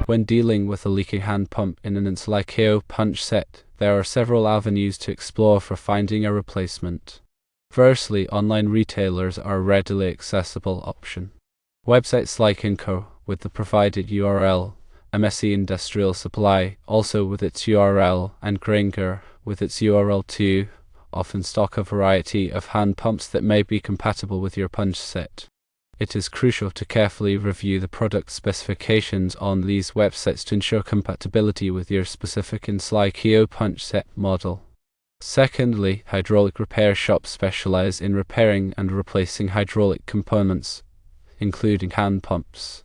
When dealing with a leaking hand pump in an Ensley KO punch set, there are several avenues to explore for finding a replacement. Firstly, online retailers are a readily accessible option. Websites like Ensley KO with the provided URL, MSC Industrial Supply also with its URL, and Granger with its URL too, often stock a variety of hand pumps that may be compatible with your punch set. It is crucial to carefully review the product specifications on these websites to ensure compatibility with your specific Ensley KO punch set model. Secondly, hydraulic repair shops specialize in repairing and replacing hydraulic components, including hand pumps.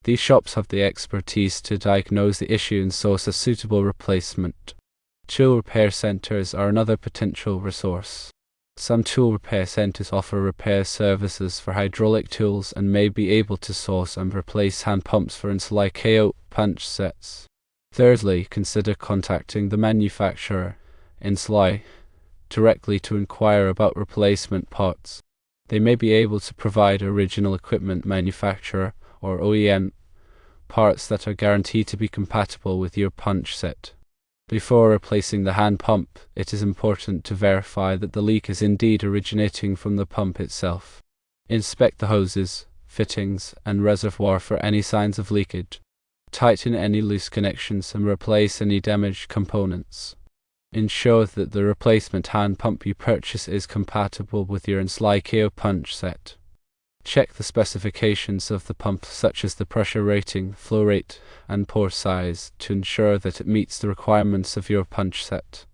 These shops have the expertise to diagnose the issue and source a suitable replacement. Tool repair centers are another potential resource. Some tool repair centers offer repair services for hydraulic tools and may be able to source and replace hand pumps for Ensley KO punch sets. Thirdly, consider contacting the manufacturer, Ensley, directly to inquire about replacement parts. They may be able to provide original equipment manufacturer or OEM parts that are guaranteed to be compatible with your punch set. Before replacing the hand pump, it is important to verify that the leak is indeed originating from the pump itself. Inspect the hoses, fittings, and reservoir for any signs of leakage. Tighten any loose connections and replace any damaged components. Ensure that the replacement hand pump you purchase is compatible with your Ensley KO punch set. Check the specifications of the pump such as the pressure rating, flow rate, and pore size to ensure that it meets the requirements of your punch set.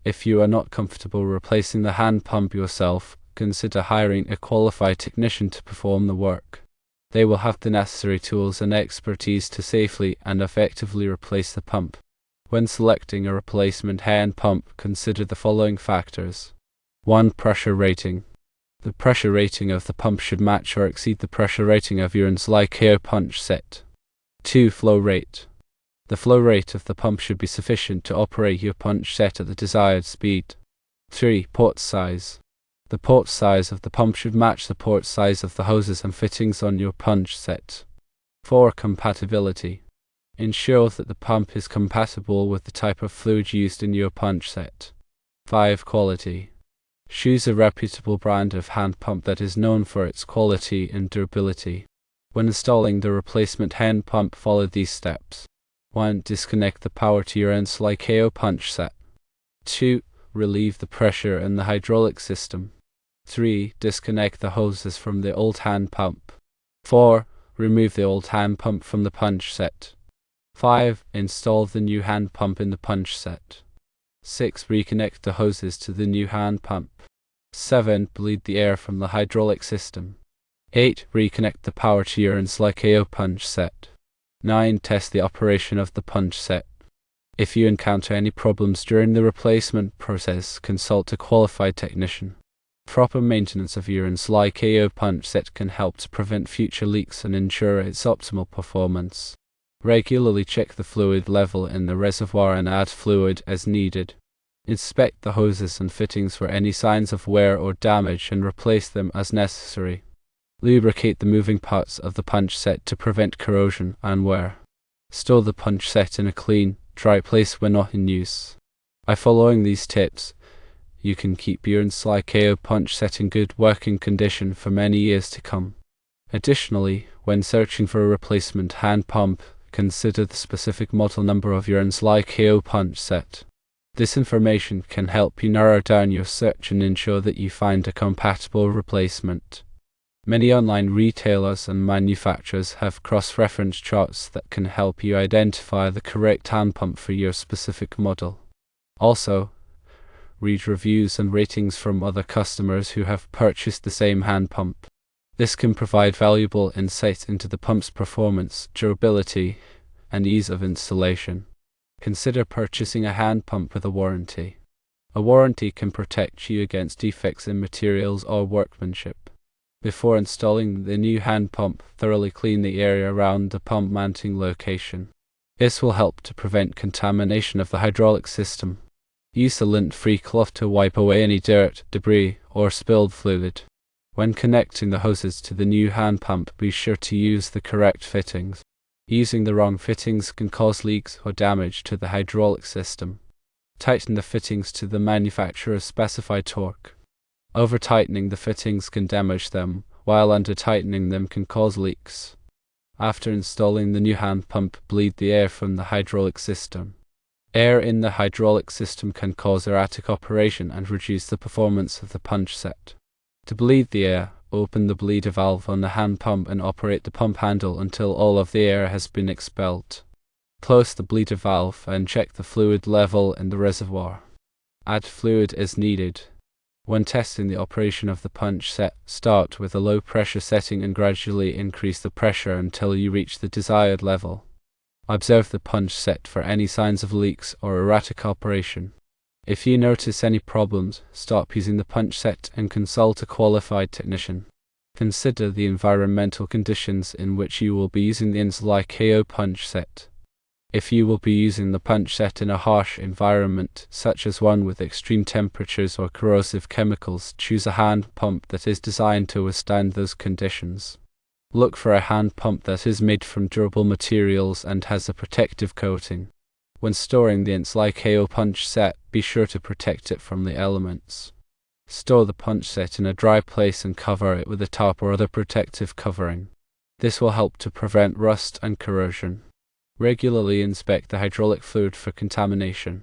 If you are not comfortable replacing the hand pump yourself, consider hiring a qualified technician to perform the work. They will have the necessary tools and expertise to safely and effectively replace the pump. When selecting a replacement hand pump, consider the following factors. 1. Pressure rating. The pressure rating of the pump should match or exceed the pressure rating of your Ensley KO punch set. 2. Flow rate. The flow rate of the pump should be sufficient to operate your punch set at the desired speed. 3. Port size. The port size of the pump should match the port size of the hoses and fittings on your punch set. 4. Compatibility. Ensure that the pump is compatible with the type of fluid used in your punch set. 5. Quality. Choose a reputable brand of hand pump that is known for its quality and durability. When installing the replacement hand pump, follow these steps. 1. Disconnect the power to your Ensley KO punch set. 2. Relieve the pressure in the hydraulic system. 3. Disconnect the hoses from the old hand pump. 4. Remove the old hand pump from the punch set. 5. Install the new hand pump in the punch set. 6. Reconnect the hoses to the new hand pump. 7. Bleed the air from the hydraulic system. 8. Reconnect the power to your Ensley KO punch set. 9. Test the operation of the punch set. If you encounter any problems during the replacement process, consult a qualified technician. Proper maintenance of your Ensley KO punch set can help to prevent future leaks and ensure its optimal performance. Regularly check the fluid level in the reservoir and add fluid as needed. Inspect the hoses and fittings for any signs of wear or damage and replace them as necessary. Lubricate the moving parts of the punch set to prevent corrosion and wear. Store the punch set in a clean, dry place when not in use. By following these tips, you can keep your Ensley KO punch set in good working condition for many years to come. Additionally, when searching for a replacement hand pump, consider the specific model number of your Ensley KO punch set. This information can help you narrow down your search and ensure that you find a compatible replacement. Many online retailers and manufacturers have cross-reference charts that can help you identify the correct hand pump for your specific model. Also, read reviews and ratings from other customers who have purchased the same hand pump. This can provide valuable insight into the pump's performance, durability, and ease of installation. Consider purchasing a hand pump with a warranty. A warranty can protect you against defects in materials or workmanship. Before installing the new hand pump, thoroughly clean the area around the pump mounting location. This will help to prevent contamination of the hydraulic system. Use a lint-free cloth to wipe away any dirt, debris, or spilled fluid. When connecting the hoses to the new hand pump, be sure to use the correct fittings. Using the wrong fittings can cause leaks or damage to the hydraulic system. Tighten the fittings to the manufacturer's specified torque. Over-tightening the fittings can damage them, while under-tightening them can cause leaks. After installing the new hand pump, bleed the air from the hydraulic system. Air in the hydraulic system can cause erratic operation and reduce the performance of the punch set. To bleed the air, open the bleeder valve on the hand pump and operate the pump handle until all of the air has been expelled. Close the bleeder valve and check the fluid level in the reservoir. Add fluid as needed. When testing the operation of the punch set, start with a low pressure setting and gradually increase the pressure until you reach the desired level. Observe the punch set for any signs of leaks or erratic operation. If you notice any problems, stop using the punch set and consult a qualified technician. Consider the environmental conditions in which you will be using the Ensley KO punch set. If you will be using the punch set in a harsh environment, such as one with extreme temperatures or corrosive chemicals, choose a hand pump that is designed to withstand those conditions. Look for a hand pump that is made from durable materials and has a protective coating. When storing the Ensley KO punch set, be sure to protect it from the elements. Store the punch set in a dry place and cover it with a tarp or other protective covering. This will help to prevent rust and corrosion. Regularly inspect the hydraulic fluid for contamination.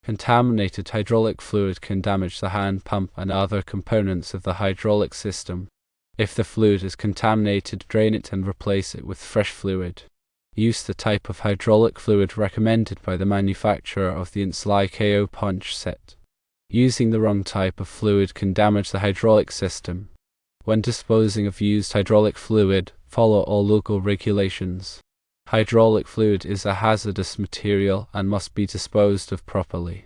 Contaminated hydraulic fluid can damage the hand pump and other components of the hydraulic system. If the fluid is contaminated, drain it and replace it with fresh fluid. Use the type of hydraulic fluid recommended by the manufacturer of the Ensley KO punch set. Using the wrong type of fluid can damage the hydraulic system. When disposing of used hydraulic fluid, follow all local regulations. Hydraulic fluid is a hazardous material and must be disposed of properly.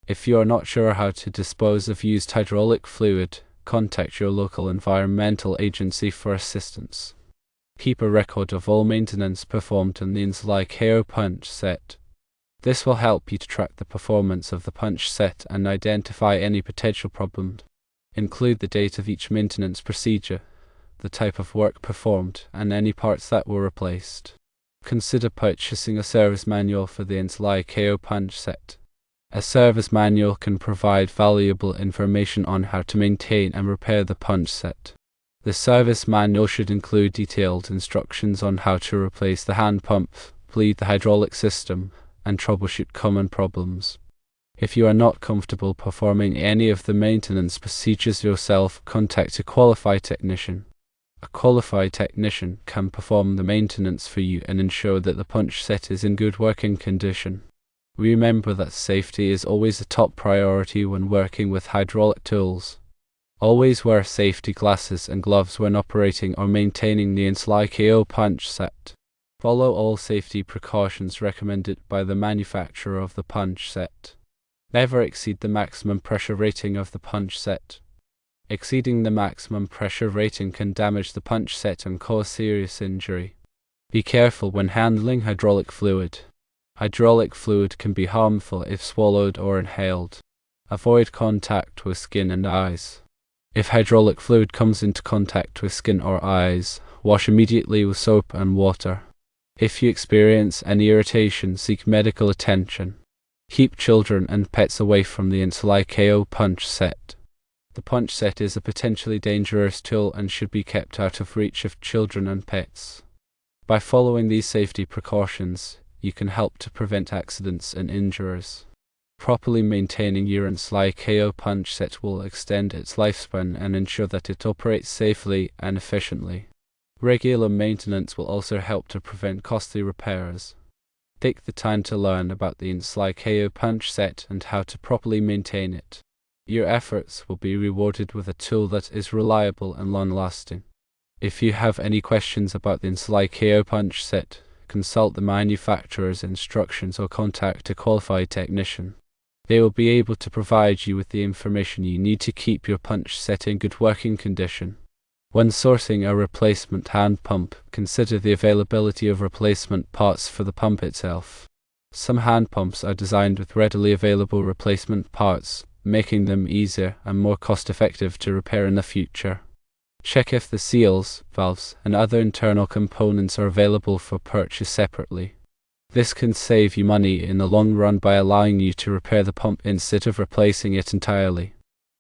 If you are not sure how to dispose of used hydraulic fluid, contact your local environmental agency for assistance. Keep a record of all maintenance performed on the Ensley KO punch set. This will help you to track the performance of the punch set and identify any potential problems. Include the date of each maintenance procedure, the type of work performed, and any parts that were replaced. Consider purchasing a service manual for the Ensley KO punch set. A service manual can provide valuable information on how to maintain and repair the punch set. The service manual should include detailed instructions on how to replace the hand pump, bleed the hydraulic system, and troubleshoot common problems. If you are not comfortable performing any of the maintenance procedures yourself, contact a qualified technician. A qualified technician can perform the maintenance for you and ensure that the punch set is in good working condition. Remember that safety is always a top priority when working with hydraulic tools. Always wear safety glasses and gloves when operating or maintaining the Ensley KO punch set. Follow all safety precautions recommended by the manufacturer of the punch set. Never exceed the maximum pressure rating of the punch set. Exceeding the maximum pressure rating can damage the punch set and cause serious injury. Be careful when handling hydraulic fluid. Hydraulic fluid can be harmful if swallowed or inhaled. Avoid contact with skin and eyes. If hydraulic fluid comes into contact with skin or eyes, wash immediately with soap and water. If you experience any irritation, seek medical attention. Keep children and pets away from the Ensley KO punch set. The punch set is a potentially dangerous tool and should be kept out of reach of children and pets. By following these safety precautions, you can help to prevent accidents and injuries. Properly maintaining your Ensley KO punch set will extend its lifespan and ensure that it operates safely and efficiently. Regular maintenance will also help to prevent costly repairs. Take the time to learn about the Ensley KO punch set and how to properly maintain it. Your efforts will be rewarded with a tool that is reliable and long-lasting. If you have any questions about the Ensley KO punch set, consult the manufacturer's instructions or contact a qualified technician. They will be able to provide you with the information you need to keep your punch set in good working condition. When sourcing a replacement hand pump, consider the availability of replacement parts for the pump itself. Some hand pumps are designed with readily available replacement parts, making them easier and more cost-effective to repair in the future. Check if the seals, valves, and other internal components are available for purchase separately. This can save you money in the long run by allowing you to repair the pump instead of replacing it entirely.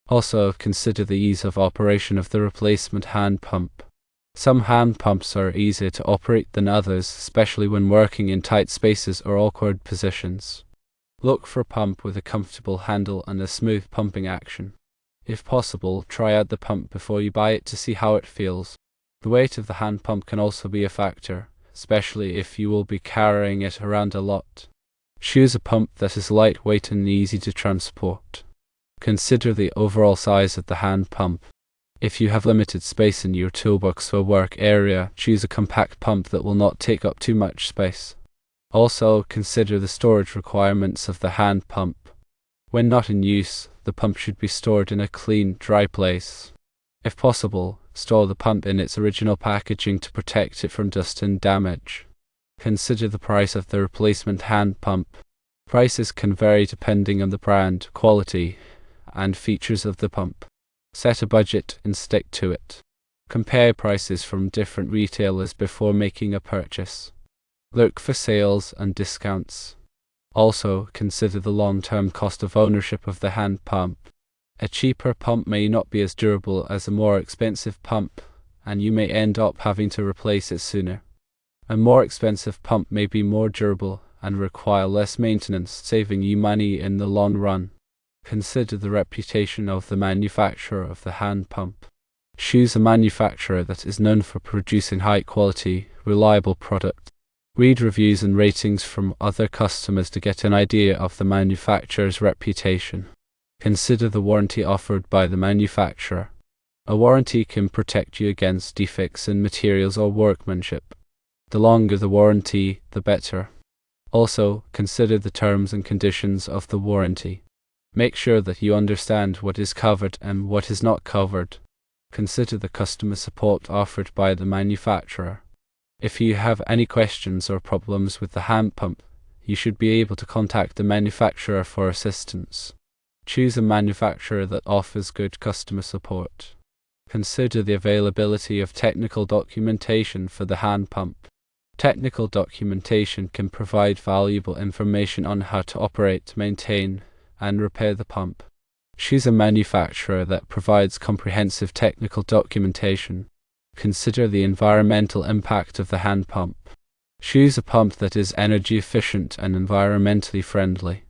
Also, consider the ease of operation of the replacement hand pump. Some hand pumps are easier to operate than others, especially when working in tight spaces or awkward positions. Look for a pump with a comfortable handle and a smooth pumping action. If possible, try out the pump before you buy it to see how it feels. The weight of the hand pump can also be a factor, especially if you will be carrying it around a lot. Choose a pump that is lightweight and easy to transport. Consider the overall size of the hand pump. If you have limited space in your toolbox or work area, choose a compact pump that will not take up too much space. Also, consider the storage requirements of the hand pump. When not in use, the pump should be stored in a clean, dry place. If possible, store the pump in its original packaging to protect it from dust and damage. Consider the price of the replacement hand pump. Prices can vary depending on the brand, quality, and features of the pump. Set a budget and stick to it. Compare prices from different retailers before making a purchase. Look for sales and discounts. Also, consider the long-term cost of ownership of the hand pump. A cheaper pump may not be as durable as a more expensive pump, and you may end up having to replace it sooner. A more expensive pump may be more durable and require less maintenance, saving you money in the long run. Consider the reputation of the manufacturer of the hand pump. Choose a manufacturer that is known for producing high-quality, reliable products. Read reviews and ratings from other customers to get an idea of the manufacturer's reputation. Consider the warranty offered by the manufacturer. A warranty can protect you against defects in materials or workmanship. The longer the warranty, the better. Also, consider the terms and conditions of the warranty. Make sure that you understand what is covered and what is not covered. Consider the customer support offered by the manufacturer. If you have any questions or problems with the hand pump, you should be able to contact the manufacturer for assistance. Choose a manufacturer that offers good customer support. Consider the availability of technical documentation for the hand pump. Technical documentation can provide valuable information on how to operate, maintain, and repair the pump. Choose a manufacturer that provides comprehensive technical documentation. Consider the environmental impact of the hand pump. Choose a pump that is energy efficient and environmentally friendly.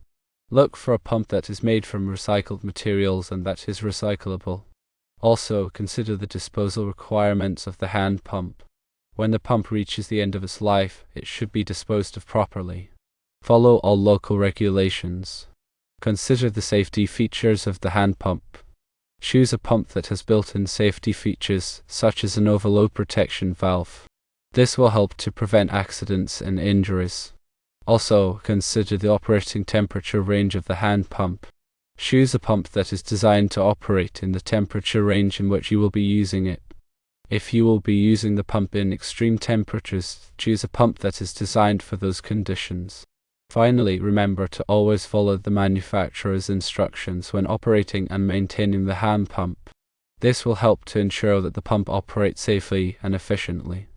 Look for a pump that is made from recycled materials and that is recyclable. Also, consider the disposal requirements of the hand pump. When the pump reaches the end of its life, it should be disposed of properly. Follow all local regulations. Consider the safety features of the hand pump. Choose a pump that has built-in safety features, such as an overload protection valve. This will help to prevent accidents and injuries. Also, consider the operating temperature range of the hand pump. Choose a pump that is designed to operate in the temperature range in which you will be using it. If you will be using the pump in extreme temperatures, choose a pump that is designed for those conditions. Finally, remember to always follow the manufacturer's instructions when operating and maintaining the hand pump. This will help to ensure that the pump operates safely and efficiently.